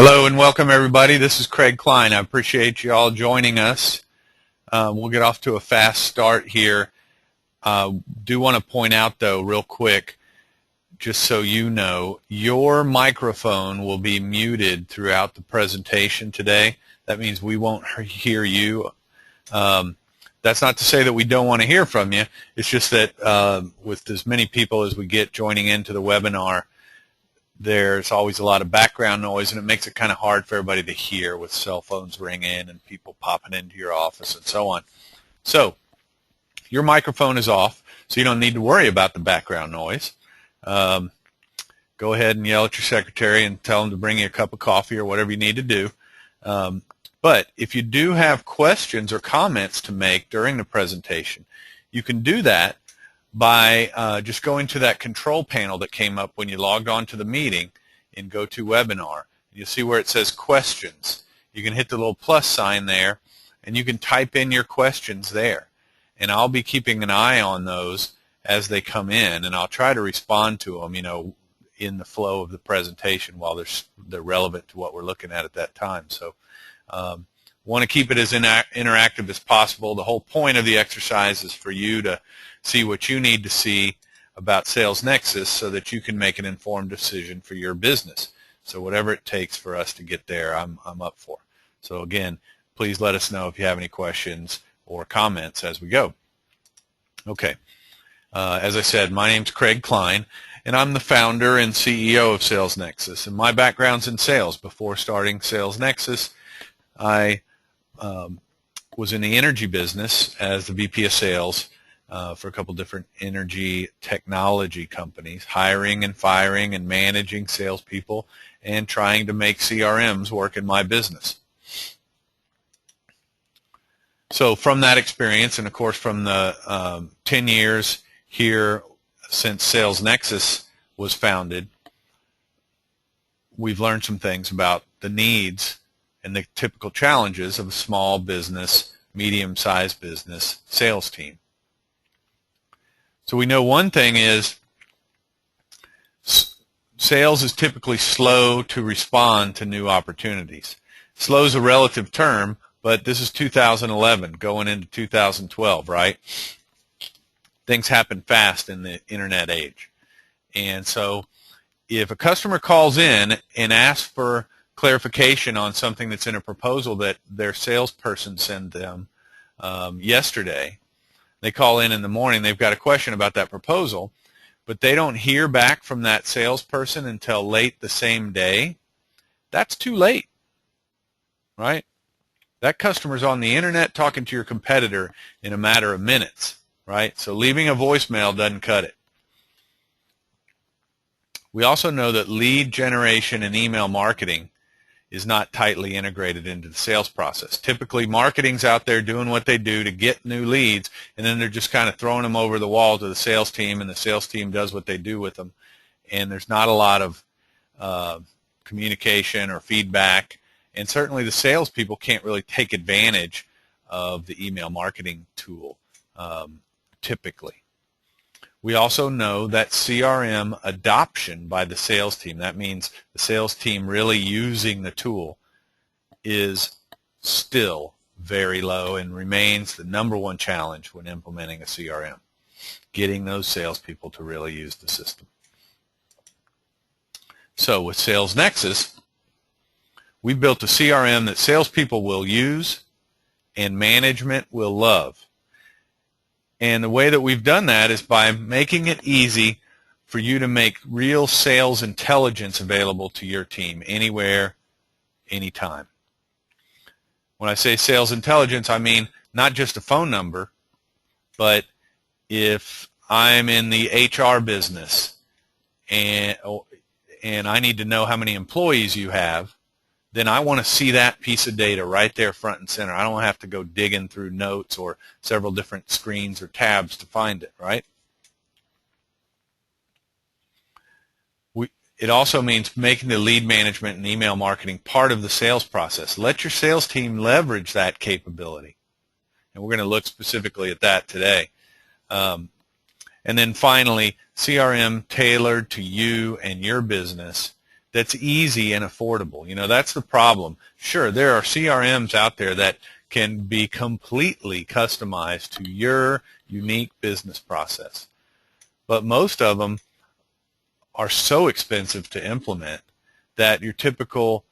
Hello and welcome everybody. This is Craig Klein. I appreciate you all joining us. We'll get off to a fast start here. Do want to point out though real quick, just so you know, your microphone will be muted throughout the presentation today. That means we won't hear you. That's not to say that we don't want to hear from you. It's just that with as many people as we get joining into the webinar, there's always a lot of background noise, and it makes it kind of hard for everybody to hear with cell phones ringing and people popping into your office and so on. So your microphone is off, so you don't need to worry about the background noise. Go ahead and yell at your secretary and tell them to bring you a cup of coffee or whatever you need to do. But if you do have questions or comments to make during the presentation, you can do that by just going to that control panel that came up when you logged on to the meeting in GoToWebinar. You'll see where it says questions. You can hit the little plus sign there, and you can type in your questions there. And I'll be keeping an eye on those as they come in, and I'll try to respond to them, in the flow of the presentation while they're relevant to what we're looking at that time. So want to keep it as interactive as possible. The whole point of the exercise is for you to see what you need to see about SalesNexus so that you can make an informed decision for your business. So whatever it takes for us to get there, I'm up for. So again, please let us know if you have any questions or comments as we go. Okay. As I said, my name's Craig Klein, and I'm the founder and CEO of SalesNexus. And my background's in sales. Before starting SalesNexus, I was in the energy business as the VP of sales for a couple different energy technology companies, hiring and firing and managing salespeople and trying to make CRMs work in my business. So from that experience, and of course from the 10 years here since SalesNexus was founded, we've learned some things about the needs and the typical challenges of a small business, medium-sized business sales team. So we know one thing is sales is typically slow to respond to new opportunities. Slow is a relative term, but this is 2011 going into 2012, right? Things happen fast in the internet age. And so if a customer calls in and asks for clarification on something that's in a proposal that their salesperson sent them yesterday, they call in the morning, they've got a question about that proposal, but they don't hear back from that salesperson until late the same day, that's too late, right? That customer's on the internet talking to your competitor in a matter of minutes, right? So leaving a voicemail doesn't cut it. We also know that lead generation and email marketing is not tightly integrated into the sales process. Typically, marketing's out there doing what they do to get new leads, and then they're just kind of throwing them over the wall to the sales team, and the sales team does what they do with them. And there's not a lot of communication or feedback, and certainly the salespeople can't really take advantage of the email marketing tool typically. We also know that CRM adoption by the sales team, that means the sales team really using the tool, is still very low and remains the #1 challenge when implementing a CRM, getting those salespeople to really use the system. So with SalesNexus, we built a CRM that salespeople will use and management will love. And the way that we've done that is by making it easy for you to make real sales intelligence available to your team anywhere, anytime. When I say sales intelligence, I mean not just a phone number, but if I'm in the HR business and I need to know how many employees you have, then I want to see that piece of data right there front and center. I don't have to go digging through notes or several different screens or tabs to find it, right? It also means making the lead management and email marketing part of the sales process. Let your sales team leverage that capability. And we're going to look specifically at that today. And then finally, CRM tailored to you and your business that's easy and affordable. You know, that's the problem. Sure, there are CRMs out there that can be completely customized to your unique business process. But most of them are so expensive to implement that your typical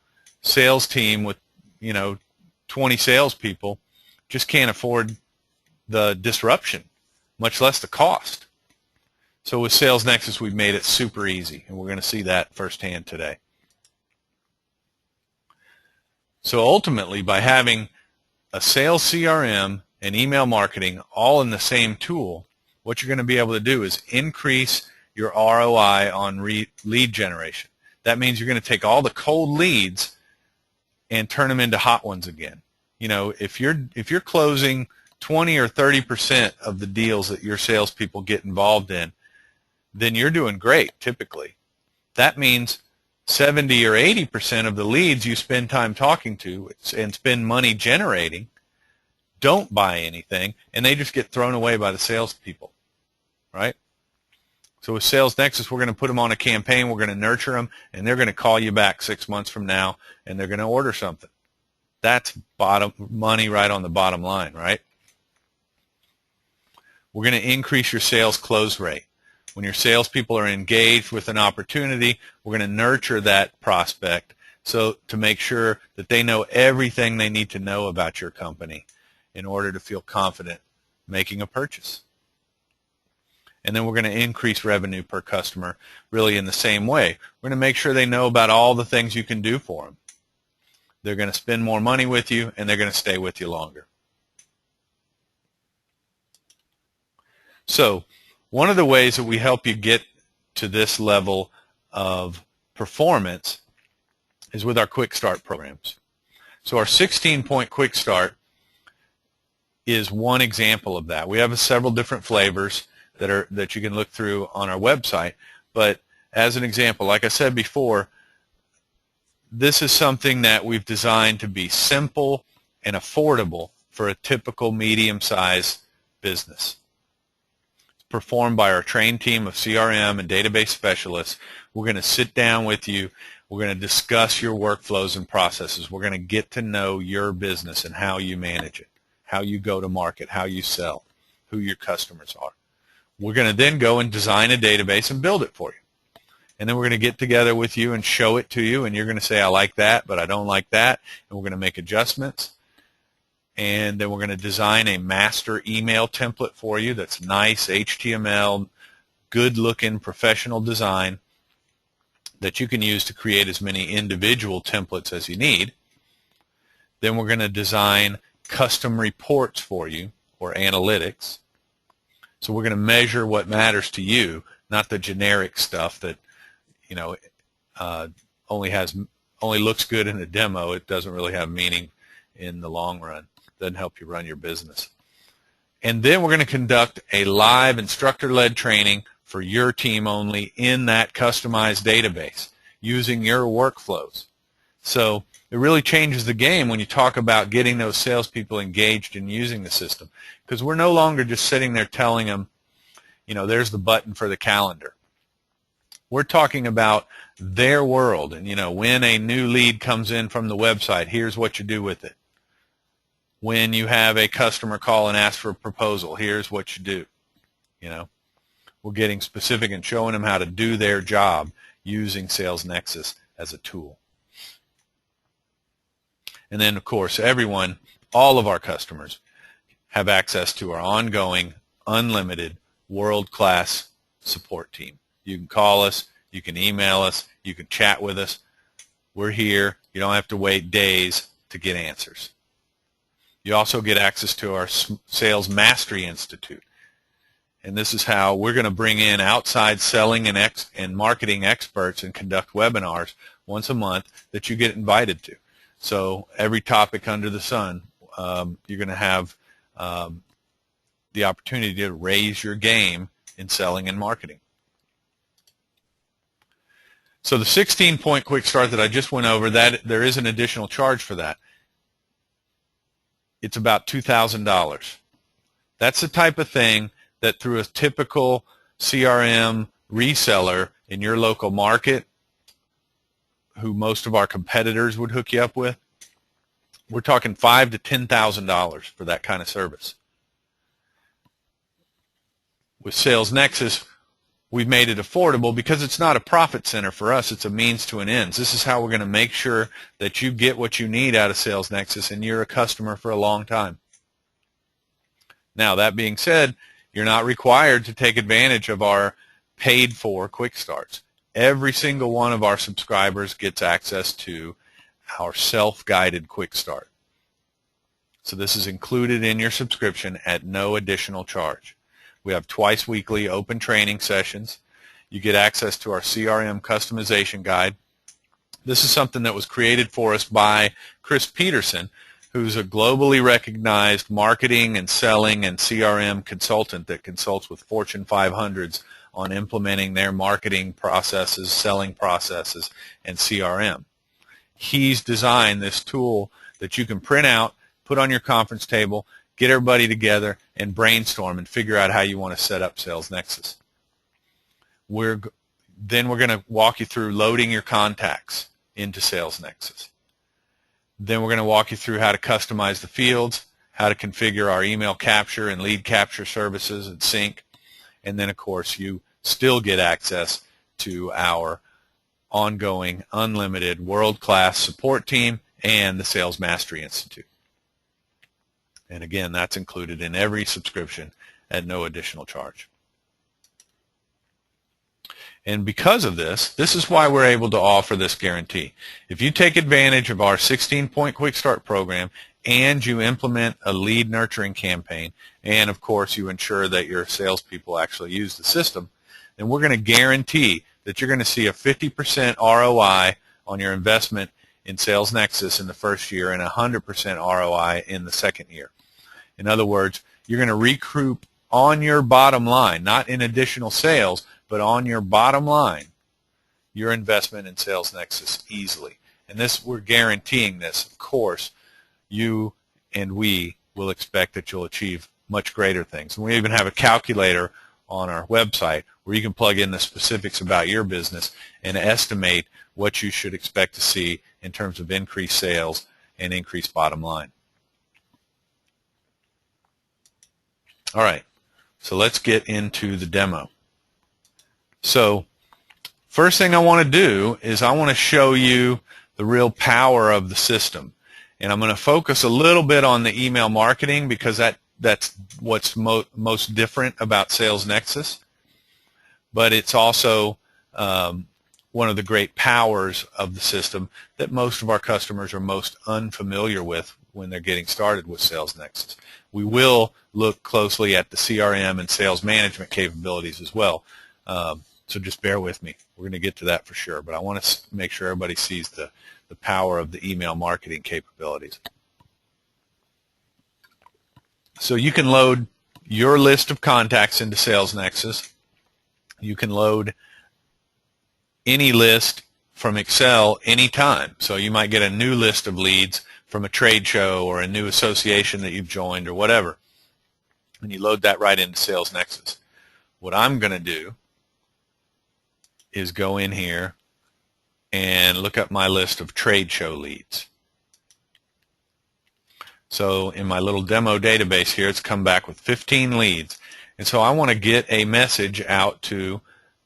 sales team with, 20 salespeople just can't afford the disruption, much less the cost. So with SalesNexus, we've made it super easy, and we're going to see that firsthand today. So ultimately, by having a sales CRM and email marketing all in the same tool, what you're going to be able to do is increase your ROI on lead generation. That means you're going to take all the cold leads and turn them into hot ones again. You know, if you're closing 20 or 30% of the deals that your salespeople get involved in, then you're doing great typically. That means 70 or 80% of the leads you spend time talking to and spend money generating don't buy anything, and they just get thrown away by the salespeople, right? So with SalesNexus, we're going to put them on a campaign, we're going to nurture them, and they're going to call you back 6 months from now, and they're going to order something. That's money right on the bottom line, right? We're going to increase your sales close rate. When your salespeople are engaged with an opportunity, we're going to nurture that prospect so to make sure that they know everything they need to know about your company in order to feel confident making a purchase. And then we're going to increase revenue per customer really in the same way. We're going to make sure they know about all the things you can do for them. They're going to spend more money with you, and they're going to stay with you longer. So one of the ways that we help you get to this level of performance is with our Quick Start programs. So our 16-point Quick Start is one example of that. We have several different flavors that you can look through on our website. But as an example, like I said before, this is something that we've designed to be simple and affordable for a typical medium-sized business. It's performed by our trained team of CRM and database specialists. We're going to sit down with you. We're going to discuss your workflows and processes. We're going to get to know your business and how you manage it, how you go to market, how you sell, who your customers are. We're going to then go and design a database and build it for you. And then we're going to get together with you and show it to you, and you're going to say, I like that, but I don't like that, and we're going to make adjustments. And then we're going to design a master email template for you that's nice, HTML, good-looking professional design that you can use to create as many individual templates as you need. Then we're going to design custom reports for you, or analytics. So we're going to measure what matters to you, not the generic stuff that only looks good in a demo. It doesn't really have meaning in the long run. It doesn't help you run your business. And then we're going to conduct a live instructor-led training for your team only in that customized database using your workflows. So it really changes the game when you talk about getting those salespeople engaged in using the system, because we're no longer just sitting there telling them, there's the button for the calendar. We're talking about their world, and when a new lead comes in from the website, here's what you do with it. When you have a customer call and ask for a proposal, here's what you do. We're getting specific and showing them how to do their job using SalesNexus as a tool. And then, of course, all of our customers have access to our ongoing, unlimited, world-class support team. You can call us, you can email us, you can chat with us. We're here. You don't have to wait days to get answers. You also get access to our Sales Mastery Institute. And this is how we're going to bring in outside selling and marketing experts and conduct webinars once a month that you get invited to. So every topic under the sun, you're going to have the opportunity to raise your game in selling and marketing. So the 16-point quick start that I just went over, that there is an additional charge for that. It's about $2,000. That's the type of thing that through a typical CRM reseller in your local market who most of our competitors would hook you up with, we're talking $5,000 to $10,000 for that kind of service. With SalesNexus, we've made it affordable because it's not a profit center for us. It's a means to an end. This is how we're going to make sure that you get what you need out of SalesNexus and you're a customer for a long time. Now, that being said, you're not required to take advantage of our paid-for quick starts. Every single one of our subscribers gets access to our self-guided quick start. So this is included in your subscription at no additional charge. We have twice weekly open training sessions. You get access to our CRM customization guide. This is something that was created for us by Chris Peterson, who's a globally recognized marketing and selling and CRM consultant that consults with Fortune 500s on implementing their marketing processes, selling processes, and CRM. He's designed this tool that you can print out, put on your conference table, get everybody together, and brainstorm and figure out how you want to set up SalesNexus. Then we're going to walk you through loading your contacts into SalesNexus. Then we're going to walk you through how to customize the fields, how to configure our email capture and lead capture services and sync. And then, of course, you still get access to our ongoing, unlimited, world-class support team and the Sales Mastery Institute. And again, that's included in every subscription at no additional charge. And because of this, this is why we're able to offer this guarantee. If you take advantage of our 16-point Quick Start program and you implement a lead nurturing campaign, and of course you ensure that your salespeople actually use the system, then we're going to guarantee that you're going to see a 50% ROI on your investment in SalesNexus in the first year and 100% ROI in the second year. In other words, you're going to recoup on your bottom line, not in additional sales, but on your bottom line, your investment in SalesNexus easily. And this, we're guaranteeing this. Of course, you and we will expect that you'll achieve much greater things. And we even have a calculator on our website where you can plug in the specifics about your business and estimate what you should expect to see in terms of increased sales and increased bottom line. All right, so let's get into the demo. So first thing I want to do is I want to show you the real power of the system. And I'm going to focus a little bit on the email marketing because that's what's most different about SalesNexus. But it's also one of the great powers of the system that most of our customers are most unfamiliar with when they're getting started with SalesNexus. We will look closely at the CRM and sales management capabilities as well. So just bear with me. We're going to get to that for sure. But I want to make sure everybody sees the power of the email marketing capabilities. So you can load your list of contacts into SalesNexus. You can load any list from Excel anytime. So you might get a new list of leads from a trade show or a new association that you've joined or whatever. And you load that right into SalesNexus. What I'm going to do is go in here and look up my list of trade show leads. So in my little demo database here, it's come back with 15 leads. And so I want to get a message out to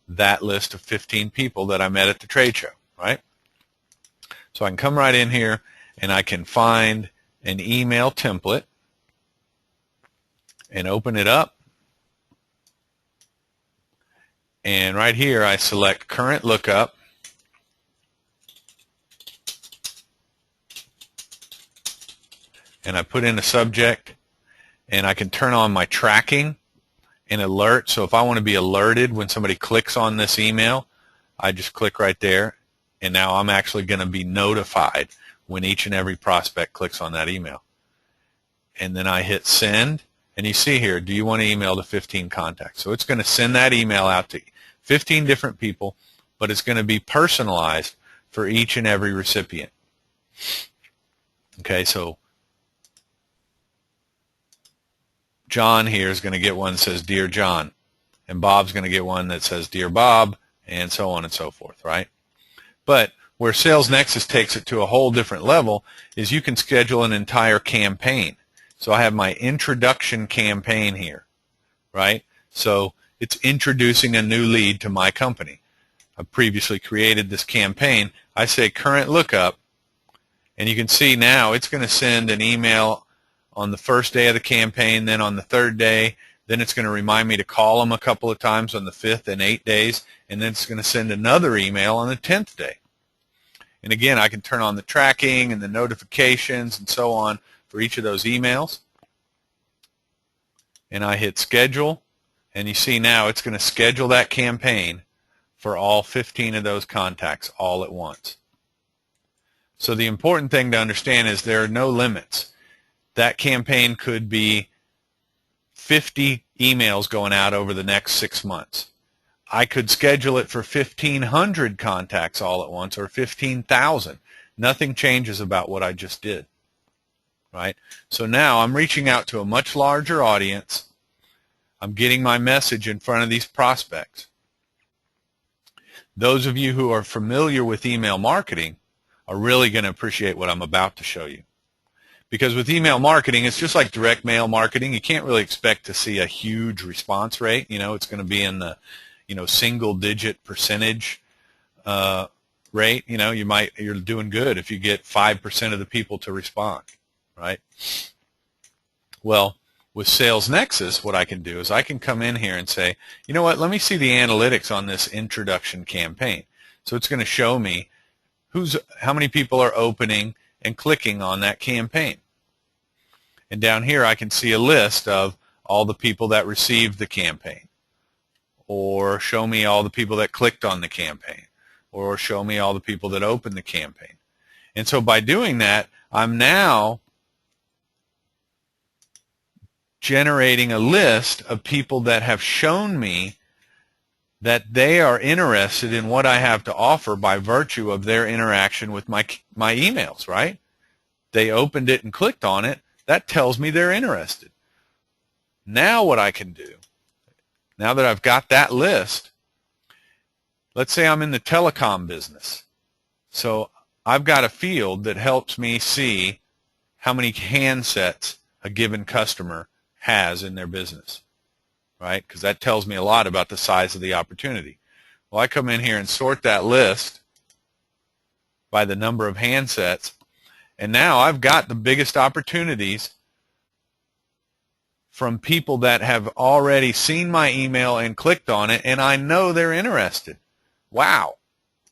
that list of 15 people that I met at the trade show, right? So I can come right in here and I can find an email template and open it up. And right here I select current lookup. And I put in a subject, and I can turn on my tracking and alert. So if I want to be alerted when somebody clicks on this email, I just click right there, and now I'm actually going to be notified when each and every prospect clicks on that email. And then I hit send, and you see here, do you want to email to 15 contacts? So it's going to send that email out to 15 different people, but it's going to be personalized for each and every recipient. Okay, so John here is going to get one that says, Dear John, and Bob's going to get one that says, Dear Bob, and so on and so forth, right? But Where SalesNexus takes it to a whole different level is you can schedule an entire campaign. So I have my introduction campaign here, right? So it's introducing a new lead to my company. I've previously created this campaign. I say current lookup, and you can see now it's going to send an email on the first day of the campaign, then on the third day, then it's going to remind me to call them a couple of times on the 5th and 8 days, and then it's going to send another email on the 10th day. And again, I can turn on the tracking and the notifications and so on for each of those emails. And I hit schedule, and you see now it's going to schedule that campaign for all 15 of those contacts all at once. So the important thing to understand is there are no limits. That campaign could be 50 emails going out over the next 6 months. I could schedule it for 1,500 contacts all at once or 15,000. Nothing changes about what I just did, right? So now I'm reaching out to a much larger audience. I'm getting my message in front of these prospects. Those of you who are familiar with email marketing are really going to appreciate what I'm about to show you. Because with email marketing, it's just like direct mail marketing. You can't really expect to see a huge response rate. It's going to be in the single-digit percentage rate. You're doing good if you get 5% of the people to respond, right? Well, with SalesNexus, what I can do is I can come in here and say, you know what, let me see the analytics on this introduction campaign. So it's going to show me how many people are opening and clicking on that campaign. And down here I can see a list of all the people that received the campaign, or show me all the people that clicked on the campaign, or show me all the people that opened the campaign. And so by doing that, I'm now generating a list of people that have shown me that they are interested in what I have to offer by virtue of their interaction with my emails, right? They opened it and clicked on it. That tells me they're interested. Now what I can do, now that I've got that list, let's say I'm in the telecom business. So I've got a field that helps me see how many handsets a given customer has in their business, right? Because that tells me a lot about the size of the opportunity. Well, I come in here and sort that list by the number of handsets, and now I've got the biggest opportunities from people that have already seen my email and clicked on it, and I know they're interested. Wow,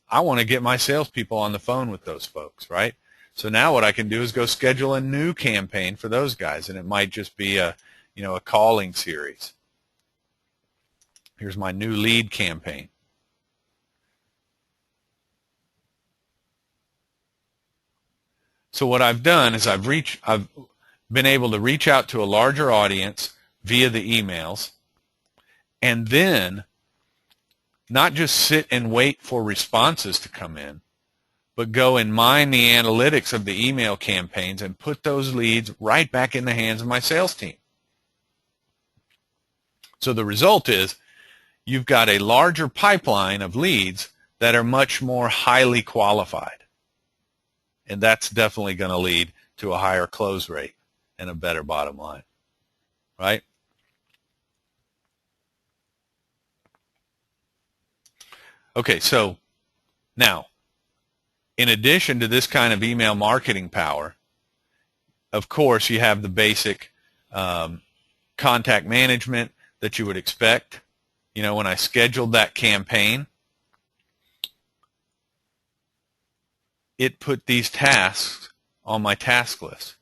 I want to get my salespeople on the phone with those folks, right? So now what I can do is go schedule a new campaign for those guys, and it might just be a calling series. Here's my new lead campaign. So what I've done is I've been able to reach out to a larger audience via the emails, and then not just sit and wait for responses to come in, but go and mine the analytics of the email campaigns and put those leads right back in the hands of my sales team. So the result is you've got a larger pipeline of leads that are much more highly qualified. And that's definitely going to lead to a higher close rate and a better bottom line, right? Okay, so now, in addition to this kind of email marketing power, of course, you have the basic contact management that you would expect. When I scheduled that campaign, it put these tasks on my task list.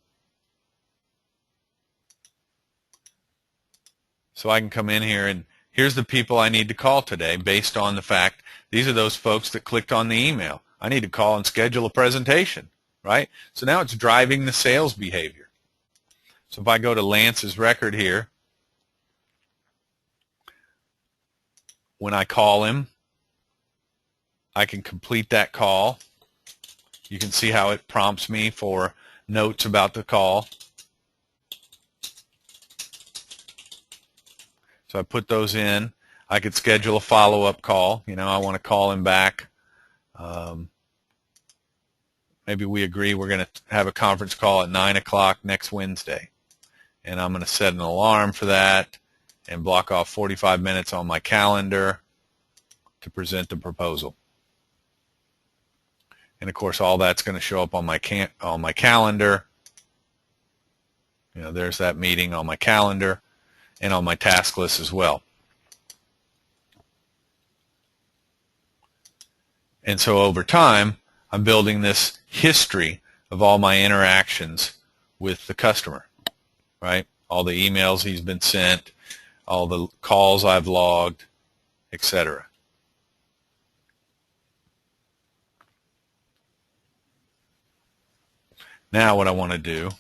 So I can come in here and here's the people I need to call today based on the fact these are those folks that clicked on the email. I need to call and schedule a presentation, right? So now it's driving the sales behavior. So if I go to Lance's record here, when I call him, I can complete that call. You can see how it prompts me for notes about the call. So I put those in. I could schedule a follow-up call. I want to call him back maybe we agree we're going to have a conference call at 9 o'clock next Wednesday. And I'm going to set an alarm for that and block off 45 minutes on my calendar to present the proposal. And of course, all that's going to show up on my calendar. You know, there's that meeting on my calendar and on my task list as well. And so over time, I'm building this history of all my interactions with the customer, right? All the emails he's been sent, all the calls I've logged, etc. Now what I want to do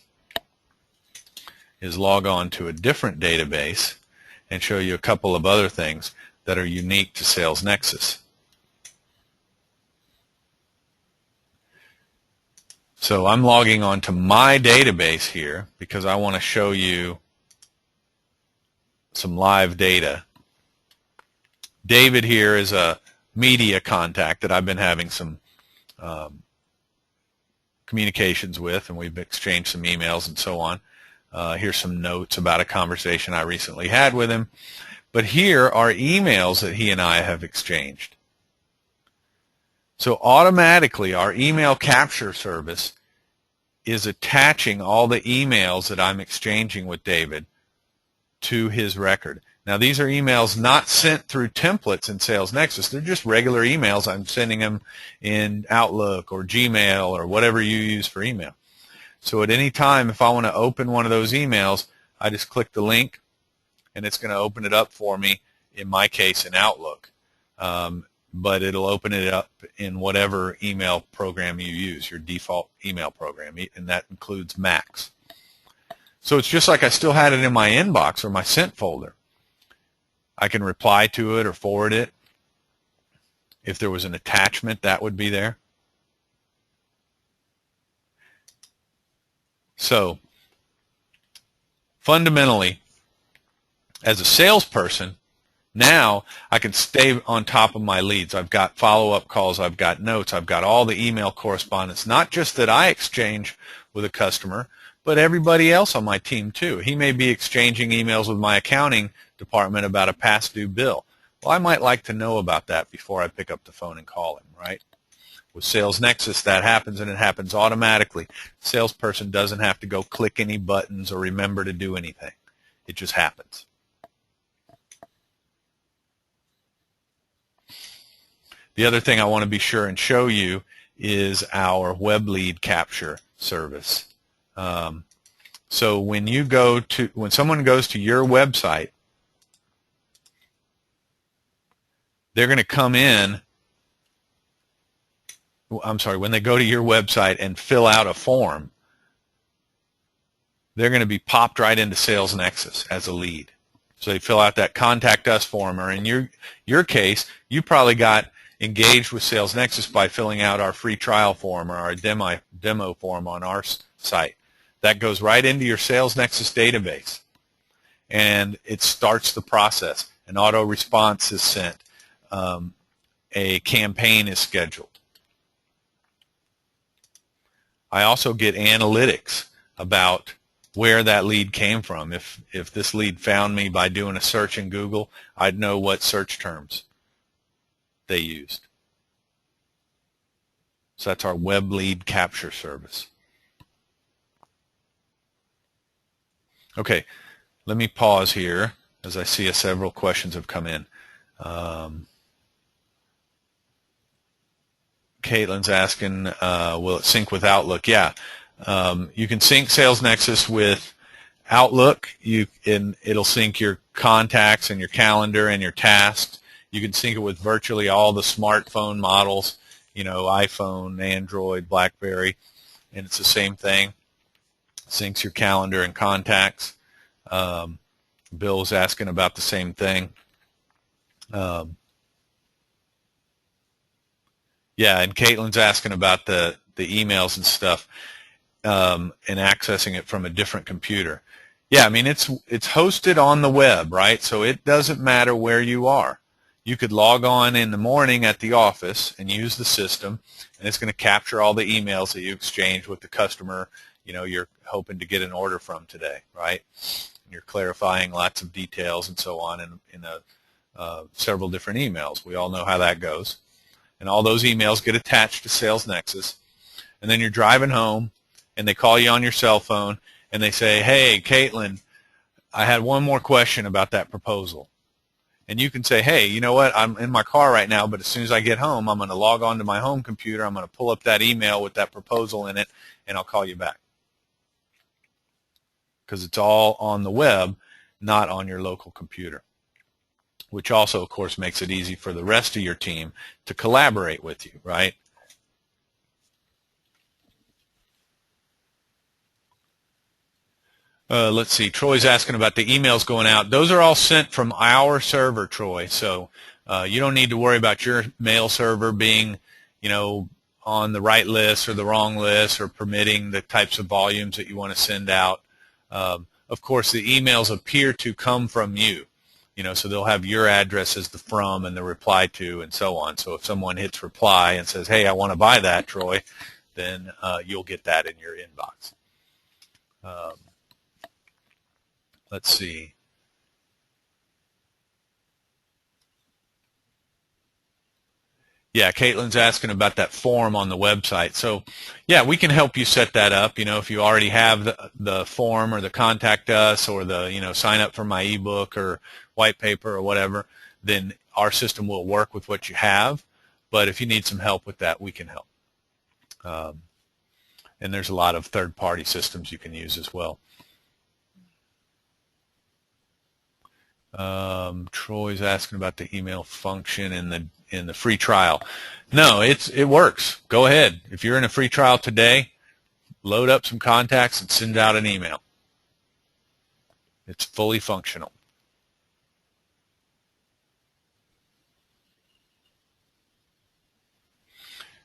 is log on to a different database and show you a couple of other things that are unique to SalesNexus. So I'm logging on to my database here because I want to show you some live data. David here is a media contact that I've been having some communications with, and we've exchanged some emails and so on. Here's some notes about a conversation I recently had with him. But here are emails that he and I have exchanged. So automatically our email capture service is attaching all the emails that I'm exchanging with David to his record. Now these are emails not sent through templates in SalesNexus. They're just regular emails. I'm sending them in Outlook or Gmail or whatever you use for email. So at any time, if I want to open one of those emails, I just click the link and it's going to open it up for me, in my case in Outlook. But it'll open it up in whatever email program you use, your default email program, and that includes Macs. So it's just like I still had it in my inbox or my sent folder. I can reply to it or forward it. If there was an attachment, that would be there. So fundamentally, as a salesperson, now I can stay on top of my leads. I've got follow-up calls. I've got notes. I've got all the email correspondence, not just that I exchange with a customer, but everybody else on my team too. He may be exchanging emails with my accounting department about a past due bill. Well, I might like to know about that before I pick up the phone and call him, right? With SalesNexus, that happens, and it happens automatically. The salesperson doesn't have to go click any buttons or remember to do anything. It just happens. The other thing I want to be sure and show you is our web lead capture service. So when someone goes to your website, they're going to come in. When they go to your website and fill out a form, they're going to be popped right into SalesNexus as a lead. So they fill out that Contact Us form, or in your case, you probably got engaged with SalesNexus by filling out our free trial form or our demo form on our site. That goes right into your SalesNexus database, and it starts the process. An auto response is sent. A campaign is scheduled. I also get analytics about where that lead came from. If this lead found me by doing a search in Google, I'd know what search terms they used. So that's our web lead capture service. Okay, let me pause here as I see several questions have come in. Caitlin's asking, will it sync with Outlook? Yeah, you can sync SalesNexus with Outlook. It'll sync your contacts and your calendar and your tasks. You can sync it with virtually all the smartphone models, iPhone, Android, BlackBerry, and it's the same thing. Syncs your calendar and contacts. Bill was asking about the same thing. Yeah, and Caitlin's asking about the emails and stuff, and accessing it from a different computer. Yeah, I mean, it's hosted on the web, right? So it doesn't matter where you are. You could log on in the morning at the office and use the system, and it's going to capture all the emails that you exchange with the customer, you're hoping to get an order from today, right? And you're clarifying lots of details and so on in several different emails. We all know how that goes. And all those emails get attached to SalesNexus. And then you're driving home, and they call you on your cell phone, and they say, hey, Caitlin, I had one more question about that proposal. And you can say, hey, you know what, I'm in my car right now, but as soon as I get home, I'm going to log on to my home computer, I'm going to pull up that email with that proposal in it, and I'll call you back. Because it's all on the web, not on your local computer. Which also, of course, makes it easy for the rest of your team to collaborate with you, right? Let's see. Troy's asking about the emails going out. Those are all sent from our server, Troy. So you don't need to worry about your mail server being, on the right list or the wrong list or permitting the types of volumes that you want to send out. Of course, the emails appear to come from you. So they'll have your address as the from and the reply to and so on. So if someone hits reply and says, hey, I want to buy that, Troy, then you'll get that in your inbox. Let's see. Yeah, Caitlin's asking about that form on the website. So, yeah, we can help you set that up. If you already have the form or the contact us or the, sign up for my ebook or white paper or whatever, then our system will work with what you have. But if you need some help with that, we can help. And there's a lot of third-party systems you can use as well. Troy's asking about the email function in the free trial. No, it works. Go ahead. If you're in a free trial today, load up some contacts and send out an email. It's fully functional.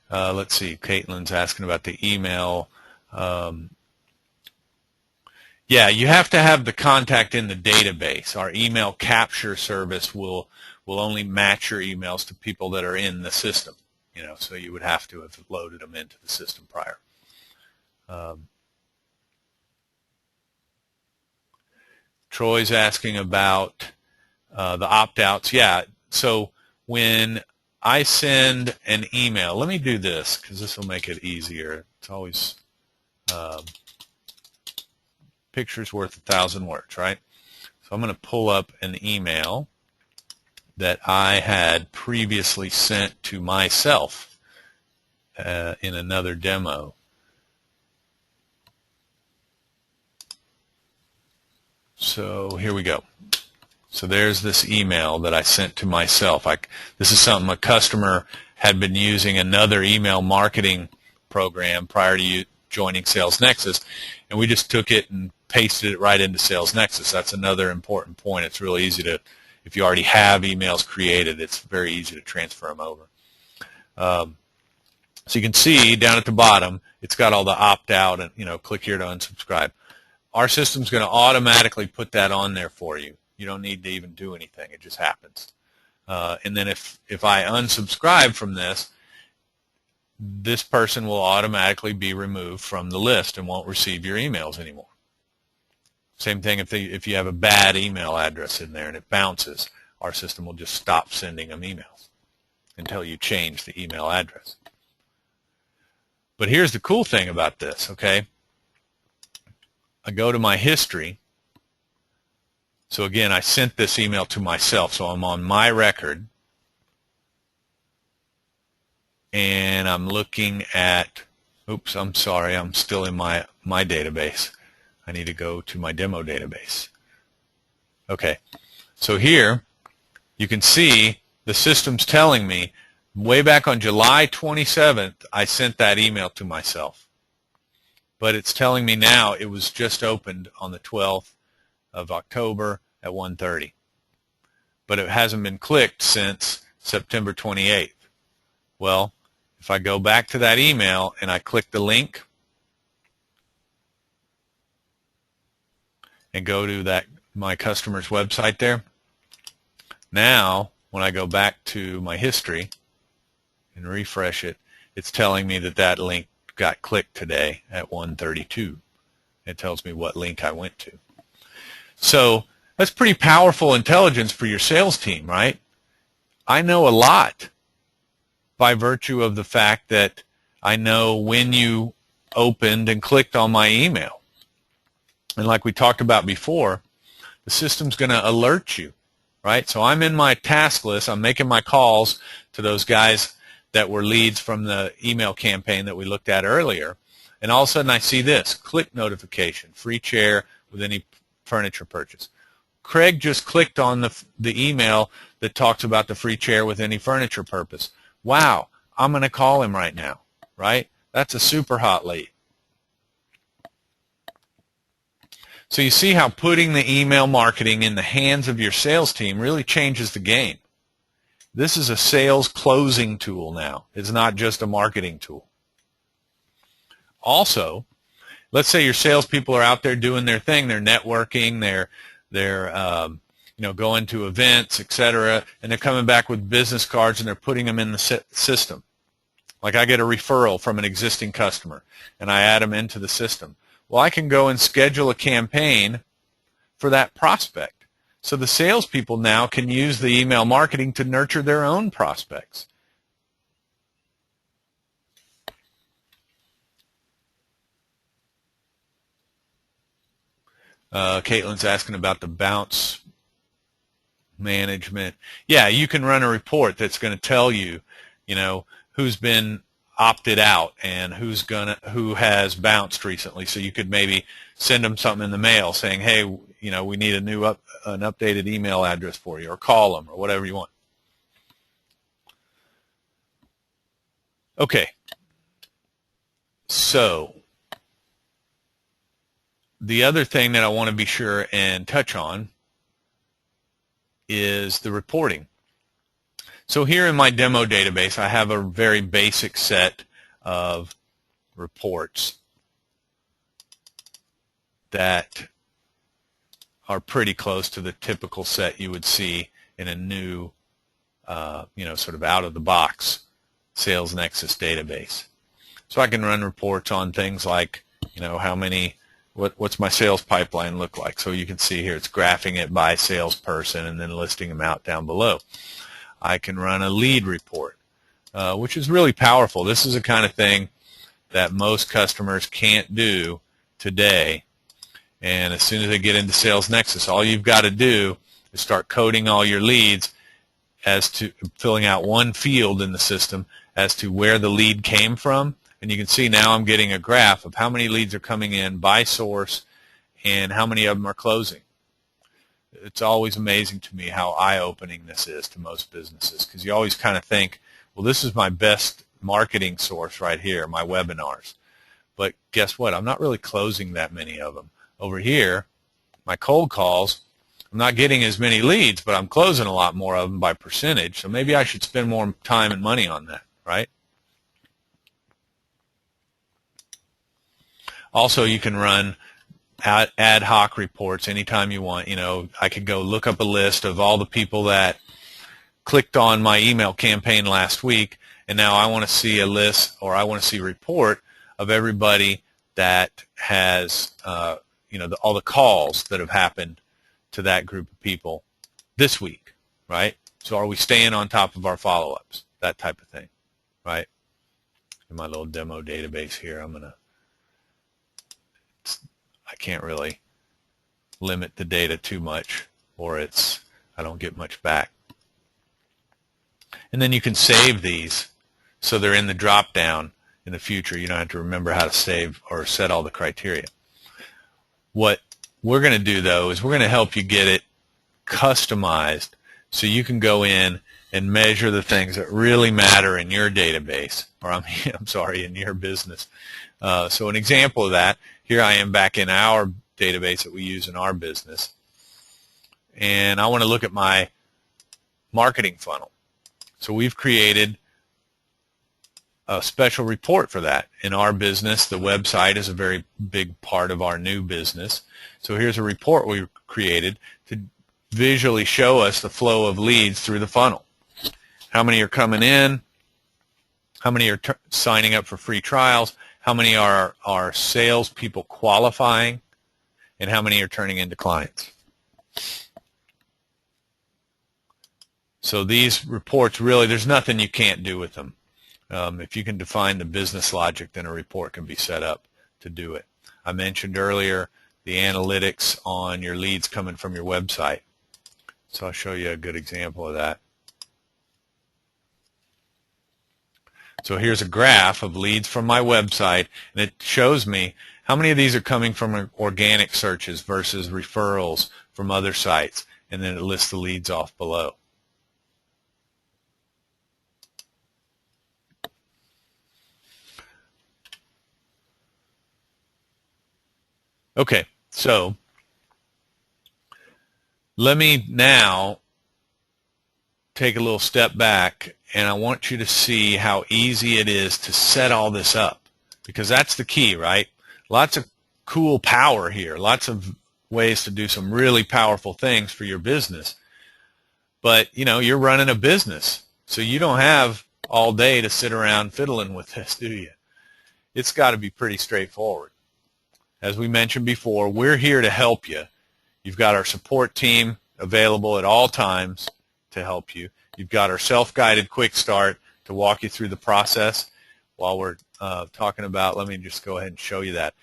Let's see. Caitlin's asking about the email. Yeah, you have to have the contact in the database. Our email capture service will only match your emails to people that are in the system. So you would have to have loaded them into the system prior. Troy's asking about the opt-outs. Yeah, so when I send an email, let me do this because this will make it easier. It's always picture's worth 1,000 words, right? So I'm going to pull up an email that I had previously sent to myself in another demo. So here we go. So there's this email that I sent to myself. This is something a customer had been using another email marketing program prior to joining SalesNexus, and we just took it and pasted it right into SalesNexus. That's another important point. It's really easy to, if you already have emails created, it's very easy to transfer them over. So you can see down at the bottom, it's got all the opt-out and, click here to unsubscribe. Our system's going to automatically put that on there for you. You don't need to even do anything. It just happens. And then if I unsubscribe from this person will automatically be removed from the list and won't receive your emails anymore. Same thing if you have a bad email address in there and it bounces, our system will just stop sending them emails until you change the email address. But here's the cool thing about this, okay? I go to my history. So again, I sent this email to myself, so I'm on my record. And I'm looking at, oops, I'm sorry, I'm still in my database. I need to go to my demo database. Okay, so here you can see the system's telling me way back on July 27th, I sent that email to myself. But it's telling me now it was just opened on the 12th of October at 1:30. But it hasn't been clicked since September 28th. Well, if I go back to that email and I click the link and go to my customer's website there, now when I go back to my history and refresh it, it's telling me that that link got clicked today at 1:32. It tells me what link I went to. So that's pretty powerful intelligence for your sales team, right? I know a lot by virtue of the fact that I know when you opened and clicked on my email. And like we talked about before, the system's going to alert you, right? So I'm in my task list. I'm making my calls to those guys that were leads from the email campaign that we looked at earlier. And all of a sudden I see this, click notification, free chair with any furniture purchase. Craig just clicked on the email that talks about the free chair with any furniture purpose. Wow, I'm going to call him right now, right? That's a super hot lead. So you see how putting the email marketing in the hands of your sales team really changes the game. This is a sales closing tool now. It's not just a marketing tool. Also, let's say your salespeople are out there doing their thing. They're networking. They're going to events, etc., and they're coming back with business cards and they're putting them in the system. Like I get a referral from an existing customer and I add them into the system. Well, I can go and schedule a campaign for that prospect. So the salespeople now can use the email marketing to nurture their own prospects. Caitlin's asking about the bounce management. Yeah, you can run a report that's going to tell you, who's been opted out and who has bounced recently. So you could maybe send them something in the mail saying, hey, we need an updated email address for you, or call them, or whatever you want. Okay. So the other thing that I want to be sure and touch on is the reporting. So here in my demo database, I have a very basic set of reports that are pretty close to the typical set you would see in a new, sort of out-of-the-box SalesNexus database. So I can run reports on things like, what's my sales pipeline look like? So you can see here it's graphing it by salesperson and then listing them out down below. I can run a lead report, which is really powerful. This is the kind of thing that most customers can't do today. And as soon as they get into SalesNexus, all you've got to do is start coding all your leads as to filling out one field in the system as to where the lead came from. And you can see now I'm getting a graph of how many leads are coming in by source and how many of them are closing. It's always amazing to me how eye-opening this is to most businesses, because you always kind of think, well, this is my best marketing source right here, my webinars. But guess what? I'm not really closing that many of them. Over here, my cold calls, I'm not getting as many leads, but I'm closing a lot more of them by percentage. So maybe I should spend more time and money on that, right? Also, you can run ad hoc reports anytime you want. I could go look up a list of all the people that clicked on my email campaign last week, and now I want to see a list, or I want to see a report of everybody that has, all the calls that have happened to that group of people this week, right? So are we staying on top of our follow-ups? That type of thing, right? In my little demo database here, I can't really limit the data too much, or I don't get much back. And then you can save these so they're in the drop down in the future. You don't have to remember how to save or set all the criteria. What we're going to do, though, is we're going to help you get it customized so you can go in and measure the things that really matter in your database, or in your business. So an example of that, here I am back in our database that we use in our business, and I want to look at my marketing funnel. So we've created a special report for that. In our business, the website is a very big part of our new business. So here's a report we created to visually show us the flow of leads through the funnel. how many are coming in, how many are signing up for free trials, how many are salespeople qualifying, and how many are turning into clients. So these reports, really, there's nothing you can't do with them. If you can define the business logic, then a report can be set up to do it. I mentioned earlier the analytics on your leads coming from your website. So I'll show you a good example of that. So here's a graph of leads from my website, and it shows me how many of these are coming from organic searches versus referrals from other sites, and then it lists the leads off below. Okay, so let me now take a little step back, and I want you to see how easy it is to set all this up, because that's the key, right? Lots of cool power here, lots of ways to do some really powerful things for your business. But, you know, you're running a business, so you don't have all day to sit around fiddling with this, do you? It's got to be pretty straightforward. As we mentioned before, we're here to help you. You've got our support team available at all times to help you. You've got our self-guided quick start to walk you through the process. While we're talking about, let me just go ahead and show you that.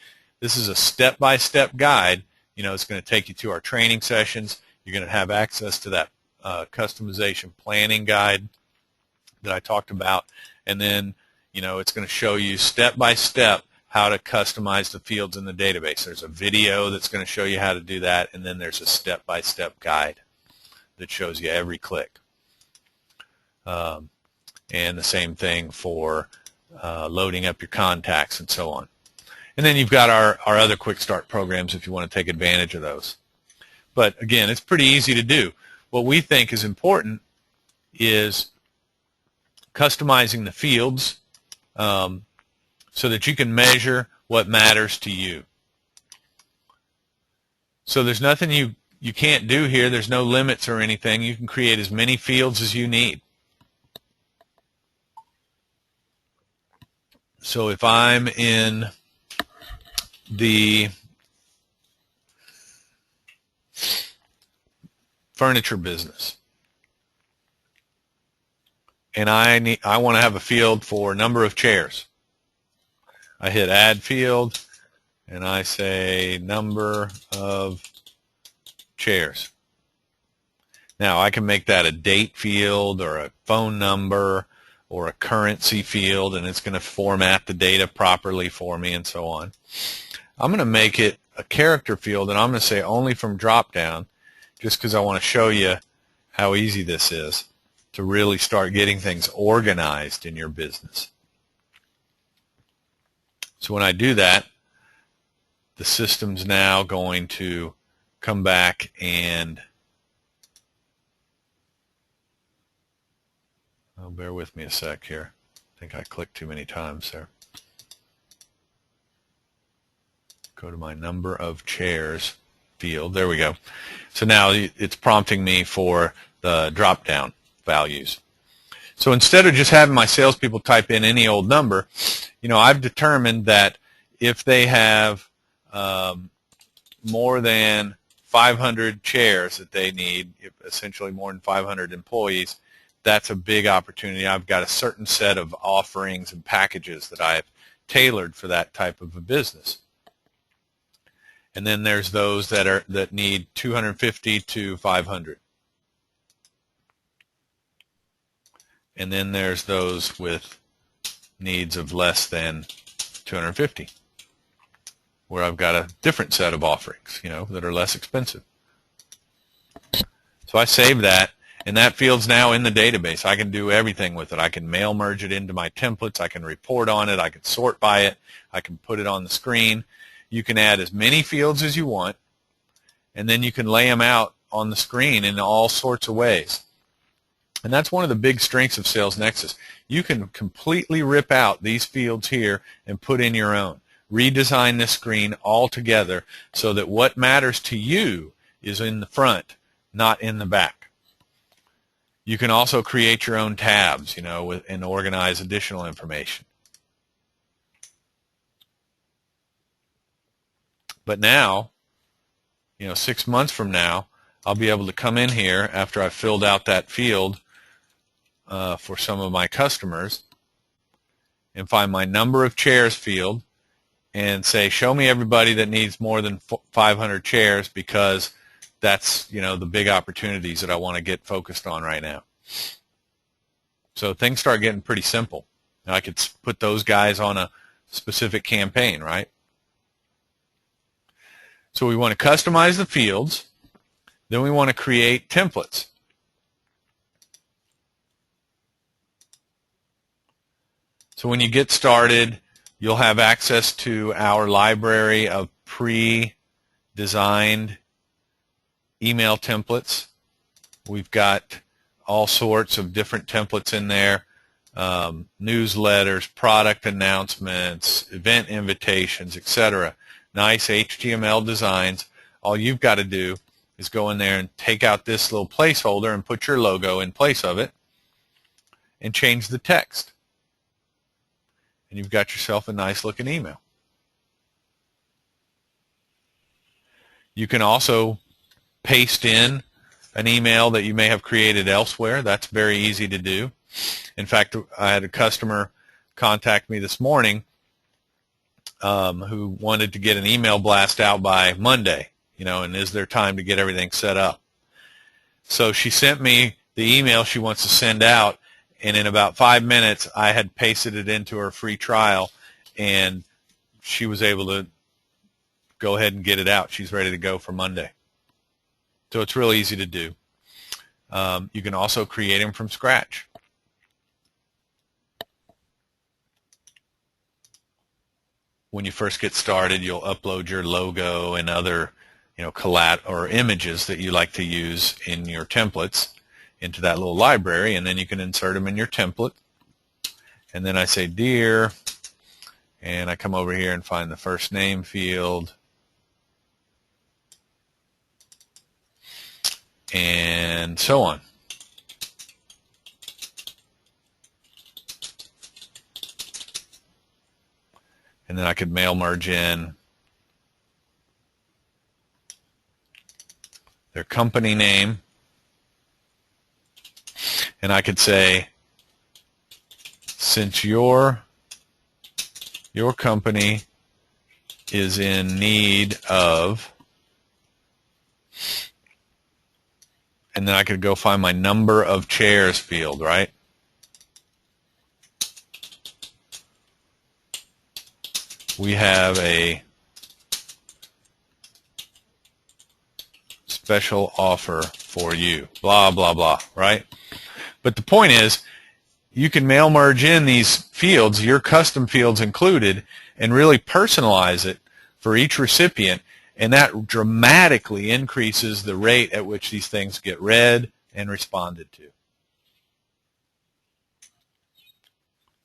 This is a step-by-step guide. You know, it's going to take you to our training sessions. You're going to have access to that customization planning guide that I talked about. And then, you know, it's going to show you step-by-step how to customize the fields in the database. There's a video that's going to show you how to do that, and then there's a step-by-step guide that shows you every click. And the same thing for loading up your contacts and so on. And then you've got our other quick start programs if you want to take advantage of those. But again, it's pretty easy to do. What we think is important is customizing the fields so that you can measure what matters to you. So there's nothing you can't do here. There's no limits or anything. You can create as many fields as you need. So if I'm in the furniture business and I want to have a field for number of chairs, I hit add field and I say number of chairs. Now I can make that a date field or a phone number or a currency field, and it's going to format the data properly for me and so on. I'm going to make it a character field, and I'm going to say only from drop down, just because I want to show you how easy this is to really start getting things organized in your business. So when I do that, the system's now going to come back and bear with me a sec here. I think I clicked too many times there. Go to my number of chairs field. There we go. So now it's prompting me for the drop-down values. So instead of just having my salespeople type in any old number, you know, I've determined that if they have more than 500 chairs that they need, essentially more than 500 employees, that's a big opportunity. I've got a certain set of offerings and packages that I've tailored for that type of a business. And then there's those that need 250 to 500. And then there's those with needs of less than 250, where I've got a different set of offerings, you know, that are less expensive. So I save that. And that field's now in the database. I can do everything with it. I can mail merge it into my templates. I can report on it. I can sort by it. I can put it on the screen. You can add as many fields as you want, and then you can lay them out on the screen in all sorts of ways. And that's one of the big strengths of SalesNexus. You can completely rip out these fields here and put in your own. Redesign this screen altogether so that what matters to you is in the front, not in the back. You can also create your own tabs, and organize additional information. But now, 6 months from now, I'll be able to come in here after I've filled out that field for some of my customers and find my number of chairs field and say, show me everybody that needs more than 500 chairs, because that's, the big opportunities that I want to get focused on right now. So things start getting pretty simple. I could put those guys on a specific campaign, right? So we want to customize the fields. Then we want to create templates. So when you get started, you'll have access to our library of pre-designed email templates. We've got all sorts of different templates in there, newsletters, product announcements, event invitations, etc. Nice HTML designs. All you've got to do is go in there and take out this little placeholder and put your logo in place of it and change the text. And you've got yourself a nice looking email. You can also paste in an email that you may have created elsewhere. That's very easy to do. In fact, I had a customer contact me this morning who wanted to get an email blast out by Monday, and is there time to get everything set up? So she sent me the email she wants to send out, and in about 5 minutes I had pasted it into her free trial, and she was able to go ahead and get it out. She's ready to go for Monday. So it's real easy to do. You can also create them from scratch. When you first get started, you'll upload your logo and other, or images that you like to use in your templates into that little library, and then you can insert them in your template. And then I say dear, and I come over here and find the first name field, and so on. And then I could mail merge in their company name, and I could say, since your company is in need of, and then I could go find my number of chairs field, right? We have a special offer for you, blah, blah, blah, right? But the point is, you can mail merge in these fields, your custom fields included, and really personalize it for each recipient, and that dramatically increases the rate at which these things get read and responded to.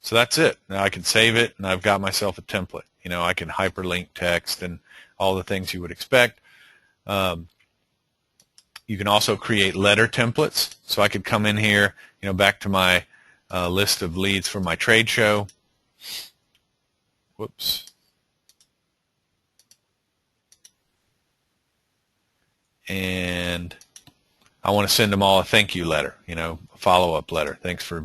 So that's it. Now I can save it, and I've got myself a template. I can hyperlink text and all the things you would expect. You can also create letter templates. So I could come in here, back to my list of leads for my trade show. Whoops. And I want to send them all a thank you letter, a follow-up letter. Thanks for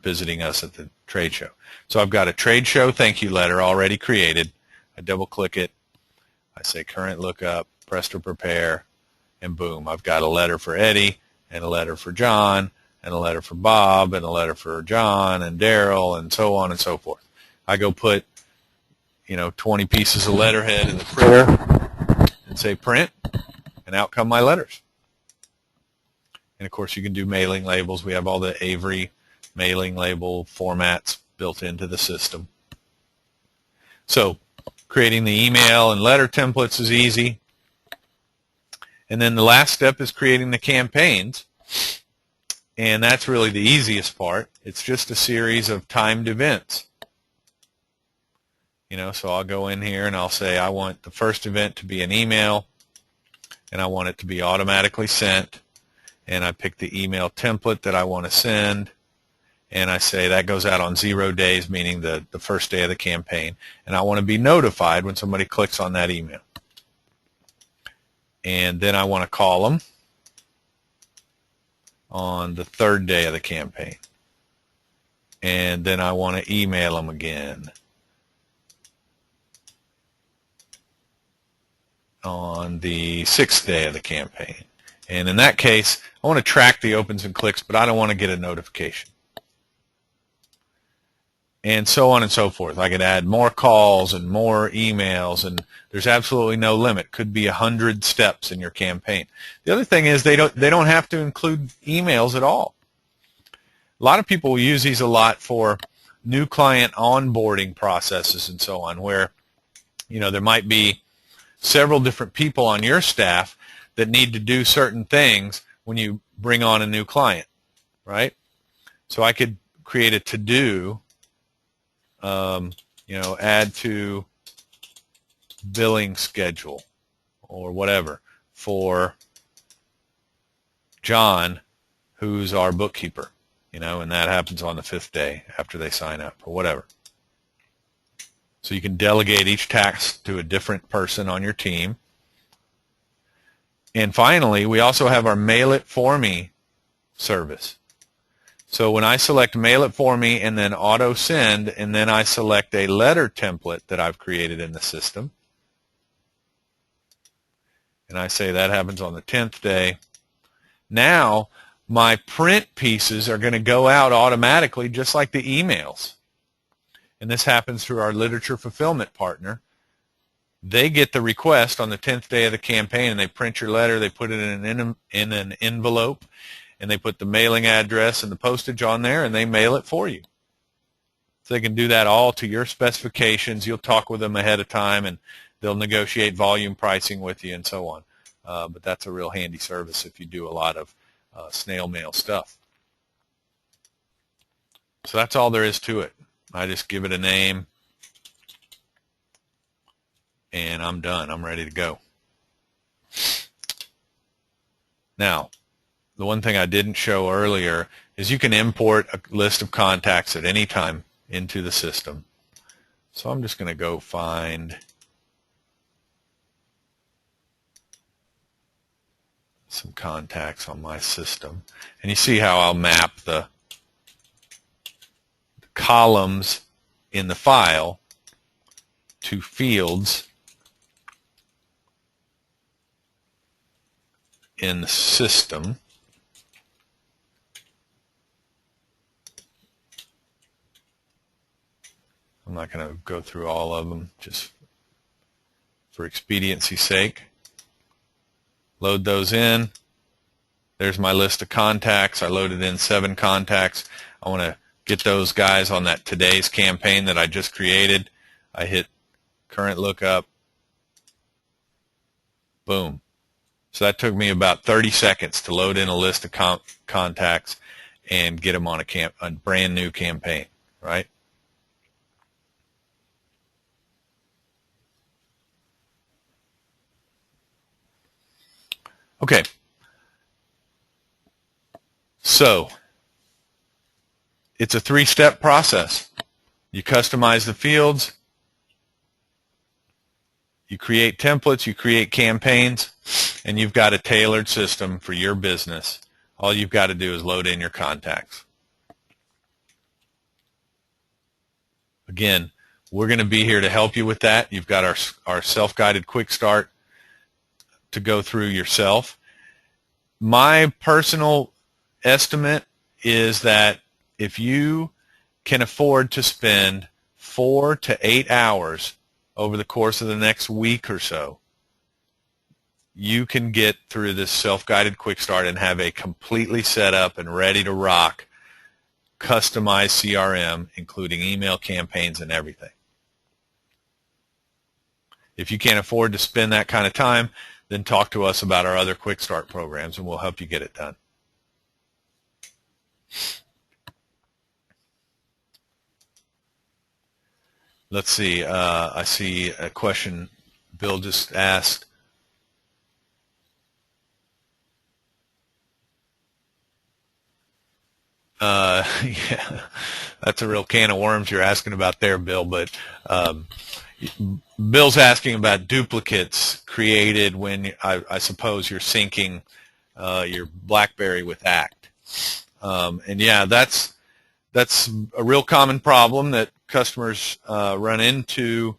visiting us at the trade show. So I've got a trade show thank you letter already created. I double-click it. I say current lookup, press to prepare, and boom, I've got a letter for Eddie, and a letter for John, and a letter for Bob, and a letter for John and Daryl, and so on and so forth. I go put, 20 pieces of letterhead in the printer and say print, and out come my letters. And of course you can do mailing labels. We have all the Avery mailing label formats built into the system. So creating the email and letter templates is easy. And then the last step is creating the campaigns. And that's really the easiest part. It's just a series of timed events. So I'll go in here and I'll say I want the first event to be an email, and I want it to be automatically sent, and I pick the email template that I want to send, and I say that goes out on 0 days, meaning the first day of the campaign, and I want to be notified when somebody clicks on that email. And then I want to call them on the 3rd day of the campaign. And then I want to email them again on the 6th day of the campaign. And in that case, I want to track the opens and clicks, but I don't want to get a notification. And so on and so forth. I could add more calls and more emails, and there's absolutely no limit. Could be 100 steps in your campaign. The other thing is they don't have to include emails at all. A lot of people will use these a lot for new client onboarding processes and so on, where there might be several different people on your staff that need to do certain things when you bring on a new client, right? So I could create a to-do, add to billing schedule or whatever for John, who's our bookkeeper, and that happens on the 5th day after they sign up or whatever. So you can delegate each task to a different person on your team. And finally, we also have our Mail It For Me service. So when I select Mail It For Me and then Auto Send, and then I select a letter template that I've created in the system, and I say that happens on the 10th day, now my print pieces are going to go out automatically just like the emails. And this happens through our literature fulfillment partner. They get the request on the 10th day of the campaign, and they print your letter, they put it in an envelope, and they put the mailing address and the postage on there, and they mail it for you. So they can do that all to your specifications. You'll talk with them ahead of time, and they'll negotiate volume pricing with you and so on. But that's a real handy service if you do a lot of snail mail stuff. So that's all there is to it. I just give it a name, and I'm done. I'm ready to go. Now, the one thing I didn't show earlier is you can import a list of contacts at any time into the system. So I'm just going to go find some contacts on my system. And you see how I'll map the columns in the file to fields in the system. I'm not going to go through all of them just for expediency's sake. Load those in. There's my list of contacts. I loaded in 7 contacts. I want to get those guys on that today's campaign that I just created. I hit current lookup. Boom. So that took me about 30 seconds to load in a list of contacts and get them on a brand new campaign, right? Okay. So it's a 3-step process. You customize the fields, you create templates, you create campaigns, and you've got a tailored system for your business. All you've got to do is load in your contacts. Again, we're going to be here to help you with that. You've got our self-guided quick start to go through yourself. My personal estimate is that if you can afford to spend 4 to 8 hours over the course of the next week or so, you can get through this self-guided quick start and have a completely set up and ready to rock customized CRM, including email campaigns and everything. If you can't afford to spend that kind of time, then talk to us about our other quick start programs, and we'll help you get it done. Let's see. I see a question Bill just asked. Yeah, that's a real can of worms you're asking about there, Bill. But Bill's asking about duplicates created when I suppose you're syncing your BlackBerry with ACT. And yeah, that's a real common problem that customers run into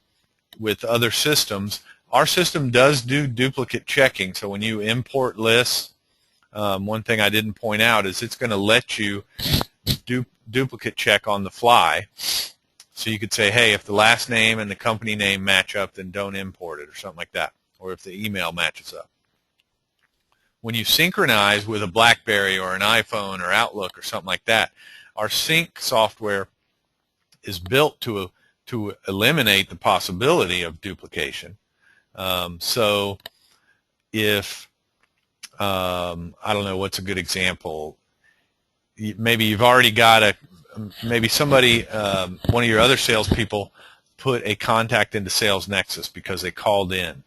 with other systems. Our system does do duplicate checking, so when you import lists, one thing I didn't point out is it's going to let you duplicate check on the fly. So you could say, hey, if the last name and the company name match up, then don't import it or something like that, or if the email matches up. When you synchronize with a BlackBerry or an iPhone or Outlook or something like that, our sync software is built to eliminate the possibility of duplication. So if, I don't know, what's a good example? Maybe you've already got maybe somebody, one of your other salespeople put a contact into SalesNexus because they called in.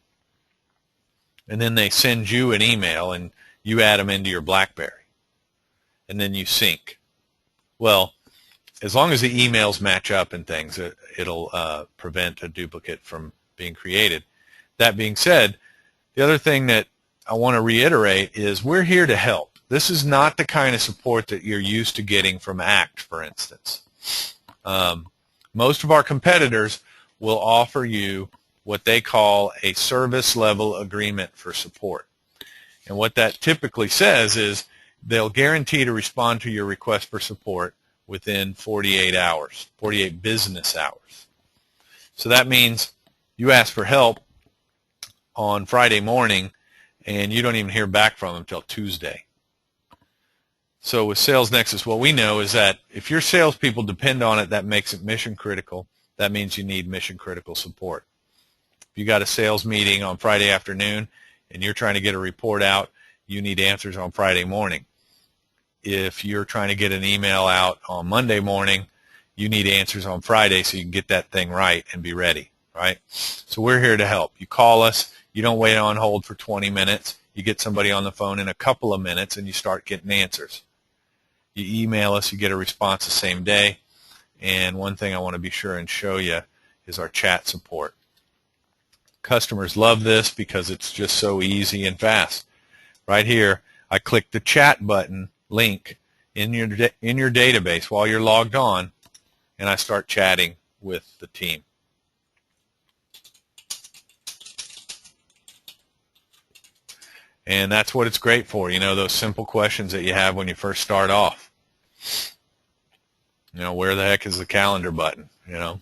And then they send you an email and you add them into your BlackBerry. And then you sync. Well, as long as the emails match up and things, it'll prevent a duplicate from being created. That being said, the other thing that I want to reiterate is we're here to help. This is not the kind of support that you're used to getting from ACT, for instance. Most of our competitors will offer you what they call a service level agreement for support. And what that typically says is they'll guarantee to respond to your request for support within 48 hours, 48 business hours. So that means you ask for help on Friday morning and you don't even hear back from them until Tuesday. So with SalesNexus, what we know is that if your salespeople depend on it, that makes it mission critical. That means you need mission critical support. If you got a sales meeting on Friday afternoon and you're trying to get a report out, you need answers on Friday morning. If you're trying to get an email out on Monday morning, you need answers on Friday so you can get that thing right and be ready, right? So we're here to help. You call us. You don't wait on hold for 20 minutes. You get somebody on the phone in a couple of minutes and you start getting answers. You email us, you get a response the same day. And one thing I want to be sure and show you is our chat support. Customers love this because it's just so easy and fast. Right here, I click the chat button link in your database while you're logged on, and I start chatting with the team. And that's what it's great for, you know, those simple questions that you have when you first start off. You know, where the heck is the calendar button, you know?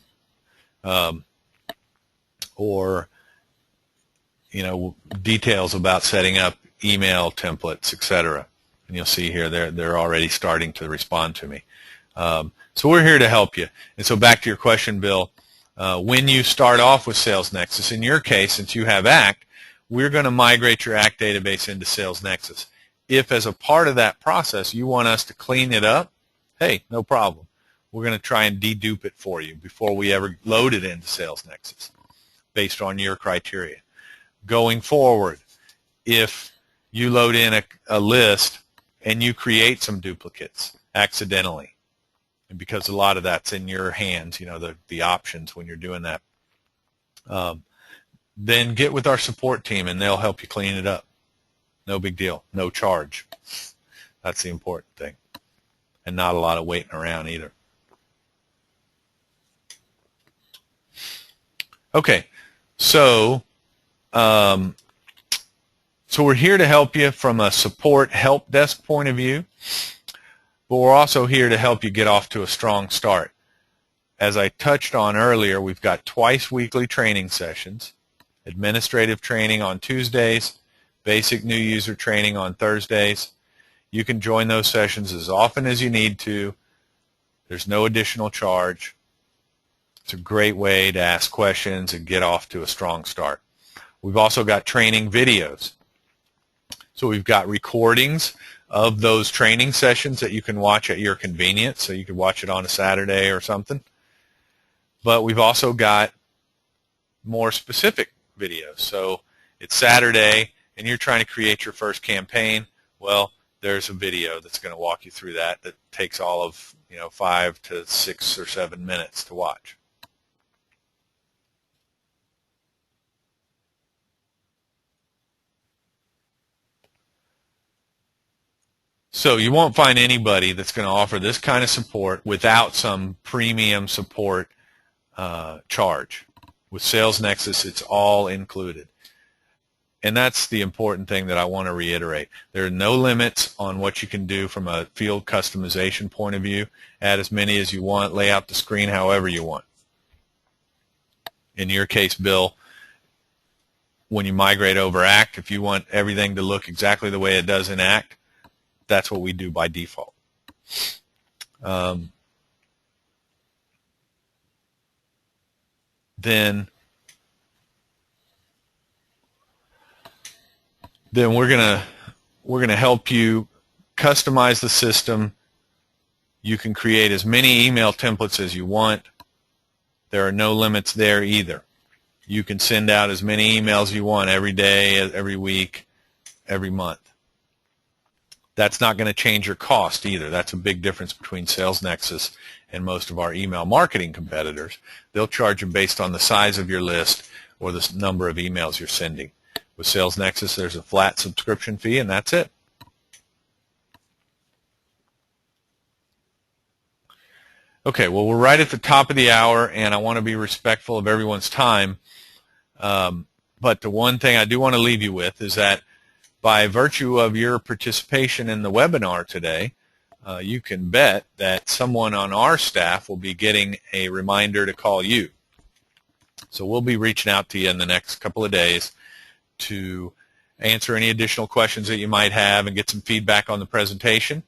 Or, you know, details about setting up email templates, etc. And you'll see here they're already starting to respond to me. So we're here to help you. And so back to your question, Bill, when you start off with SalesNexus, in your case, since you have ACT, we're going to migrate your ACT database into SalesNexus. If as a part of that process you want us to clean it up, hey, no problem. We're going to try and dedupe it for you before we ever load it into SalesNexus based on your criteria. Going forward, if you load in a list and you create some duplicates accidentally, and because a lot of that's in your hands, you know, the options when you're doing that, then get with our support team and they'll help you clean it up. No big deal. No charge. That's the important thing. And not a lot of waiting around either. Okay, so we're here to help you from a support help desk point of view, but we're also here to help you get off to a strong start. As I touched on earlier, we've got twice weekly training sessions, administrative training on Tuesdays, basic new user training on Thursdays. You can join those sessions as often as you need to. There's no additional charge. It's a great way to ask questions and get off to a strong start. We've also got training videos. So we've got recordings of those training sessions that you can watch at your convenience. So you could watch it on a Saturday or something. But we've also got more specific videos. So it's Saturday and you're trying to create your first campaign. Well, there's a video that's going to walk you through that takes all of 5 to 6 or 7 minutes to watch. So you won't find anybody that's going to offer this kind of support without some premium support charge. With SalesNexus, it's all included. And that's the important thing that I want to reiterate. There are no limits on what you can do from a field customization point of view. Add as many as you want, lay out the screen however you want. In your case, Bill, when you migrate over ACT, if you want everything to look exactly the way it does in ACT, that's what we do by default. Then we're gonna help you customize the system. You can create as many email templates as you want. There are no limits there either. You can send out as many emails you want every day, every week, every month. That's not going to change your cost either. That's a big difference between SalesNexus and most of our email marketing competitors. They'll charge you based on the size of your list or the number of emails you're sending. With SalesNexus, there's a flat subscription fee, and that's it. Okay, well, we're right at the top of the hour, and I want to be respectful of everyone's time. But the one thing I do want to leave you with is that by virtue of your participation in the webinar today, you can bet that someone on our staff will be getting a reminder to call you. So we'll be reaching out to you in the next couple of days to answer any additional questions that you might have and get some feedback on the presentation.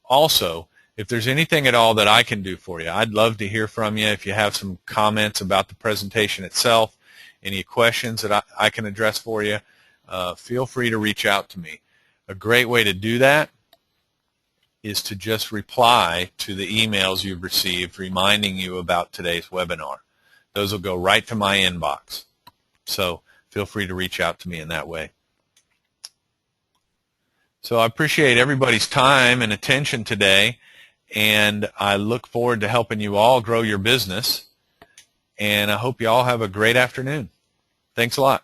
Also, if there's anything at all that I can do for you, I'd love to hear from you. If you have some comments about the presentation itself, any questions that I can address for you, feel free to reach out to me. A great way to do that is to just reply to the emails you've received reminding you about today's webinar. Those will go right to my inbox. So feel free to reach out to me in that way. So I appreciate everybody's time and attention today, and I look forward to helping you all grow your business, and I hope you all have a great afternoon. Thanks a lot.